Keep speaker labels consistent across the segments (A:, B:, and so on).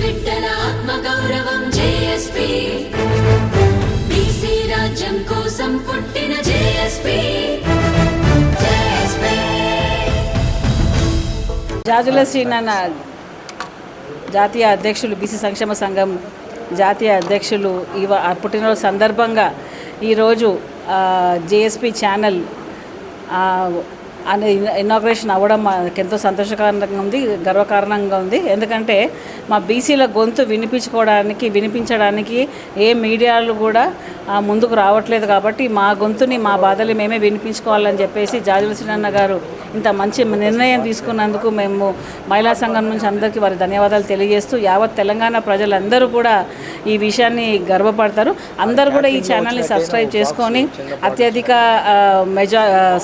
A: బిడ్డల ఆత్మ గౌరవం జేఎస్పీ బీసీ రాజ్యం కోసం పుట్టిన జేఎస్పీ
B: జాజుల శ్రీనాన్న జాతీయ అధ్యక్షులు బీసీ సంక్షేమ సంఘం జాతీయ అధ్యక్షులు పుట్టినరోజు సందర్భంగా ఈరోజు జేఎస్పీ ఛానల్ అనే ఇనాగ్రేషన్ అవ్వడం మాకు ఎంతో సంతోషకరంగా ఉంది, గర్వకారణంగా ఉంది. ఎందుకంటే మా బీసీల గొంతు వినిపించడానికి ఏ మీడియాలు కూడా ముందుకు రావట్లేదు. కాబట్టి మా గొంతుని మా బాధలు మేమే వినిపించుకోవాలని చెప్పేసి జాజుల శ్రీనన్న గారు ఇంత మంచి నిర్ణయం తీసుకున్నందుకు మేము మహిళా సంఘం నుంచి అందరికీ వారి ధన్యవాదాలు తెలియజేస్తూ యావత్ తెలంగాణ ప్రజలందరూ కూడా ఈ విషయాన్ని గర్వపడతారు. అందరూ కూడా ఈ ఛానల్ని సబ్స్క్రైబ్ చేసుకొని అత్యధిక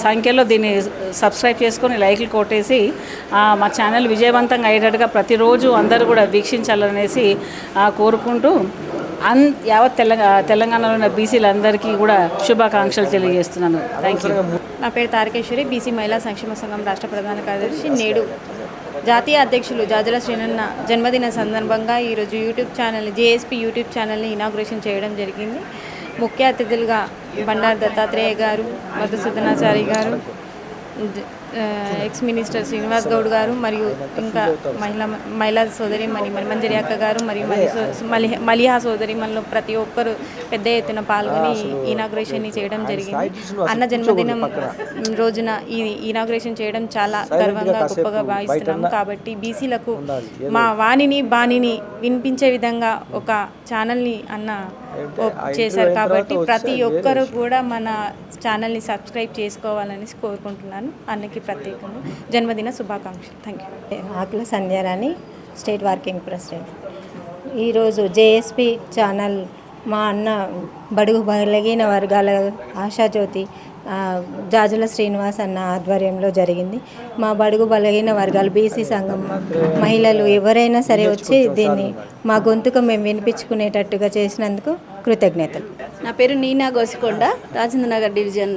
B: సంఖ్యలో దీన్ని సబ్స్క్రైబ్ చేసుకొని లైక్లు కొట్టేసి మా ఛానల్ విజయవంతంగా అయ్యేటట్టుగా ప్రతిరోజు అందరూ కూడా వీక్షించాలనేసి కోరుకుంటూ యావత్ తెలంగాణలో ఉన్న బీసీలందరికీ కూడా శుభాకాంక్షలు తెలియజేస్తున్నాను. Thank you.
C: నా పేరు తారకేశ్వరి, బీసీ మహిళా సంక్షేమ సంఘం రాష్ట్ర ప్రధాన కార్యదర్శి. నేడు జాతీయ అధ్యక్షులు జాజుల శ్రీనన్న జన్మదిన సందర్భంగా ఈరోజు యూట్యూబ్ ఛానల్ జేఎస్పీ యూట్యూబ్ ఛానల్ని ఇనాగ్రేషన్ చేయడం జరిగింది. ముఖ్య అతిథులుగా బండారు దత్తాత్రేయ గారు, మధుసూదనాచారి గారు, ఎక్స్ మినిస్టర్ శ్రీనివాస్ గౌడ్ గారు, మరియు ఇంకా మహిళా సోదరి మంజరి అక్క గారు, మరియు మలిహా సోదరి మనలో ప్రతి ఒక్కరు పెద్ద ఎత్తున పాల్గొని ఇనాగ్రేషన్ని చేయడం జరిగింది. అన్న జన్మదినం రోజున ఈ ఇనాగ్రేషన్ చేయడం చాలా గర్వంగా గొప్పగా భావిస్తున్నాము. కాబట్టి బీసీలకు మా బాణిని వినిపించే విధంగా ఒక ఛానల్ని అన్న చేశారు. కాబట్టి ప్రతి ఒక్కరు కూడా మన ఛానల్ని సబ్స్క్రైబ్ చేసుకోవాలని కోరుకుంటున్నాను. అన్నకి ప్రత్యేకంగా జన్మదిన శుభాకాంక్షలు. Thank you.
D: Akula Sandhyarani, state working president. ఈరోజు జేఎస్పీ ఛానల్ మా అన్న బడుగు బలహీన వర్గాల ఆశాజ్యోతి జాజుల శ్రీనివాస్ అన్న ఆధ్వర్యంలో జరిగింది. మా బడుగు బలహీన వర్గాలు బీసీ సంఘం మహిళలు ఎవరైనా సరే వచ్చి దీన్ని మా గొంతుకు మేము వినిపించుకునేటట్టుగా చేసినందుకు కృతజ్ఞతలు.
E: నా పేరు Neena Gosikonda, Rajendranagar division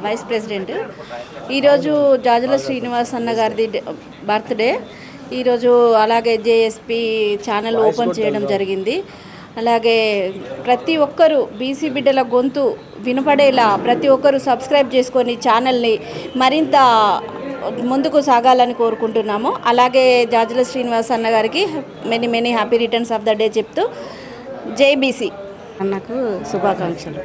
E: vice president. ఈరోజు జాజుల శ్రీనివాస్ అన్న గారిది బర్త్డే. ఈరోజు అలాగే జేఎస్పీ ఛానల్ ఓపెన్ చేయడం జరిగింది. అలాగే ప్రతి ఒక్కరూ బీసీ బిడ్డల గొంతు వినపడేలా ప్రతి ఒక్కరూ సబ్స్క్రైబ్ చేసుకొని ఛానల్ని మరింత ముందుకు సాగాలని కోరుకుంటున్నాము. అలాగే జాజుల శ్రీనివాస్ అన్న గారికి many happy returns of the day చెప్తూ జై బీసీ
B: అన్నకు శుభాకాంక్షలు.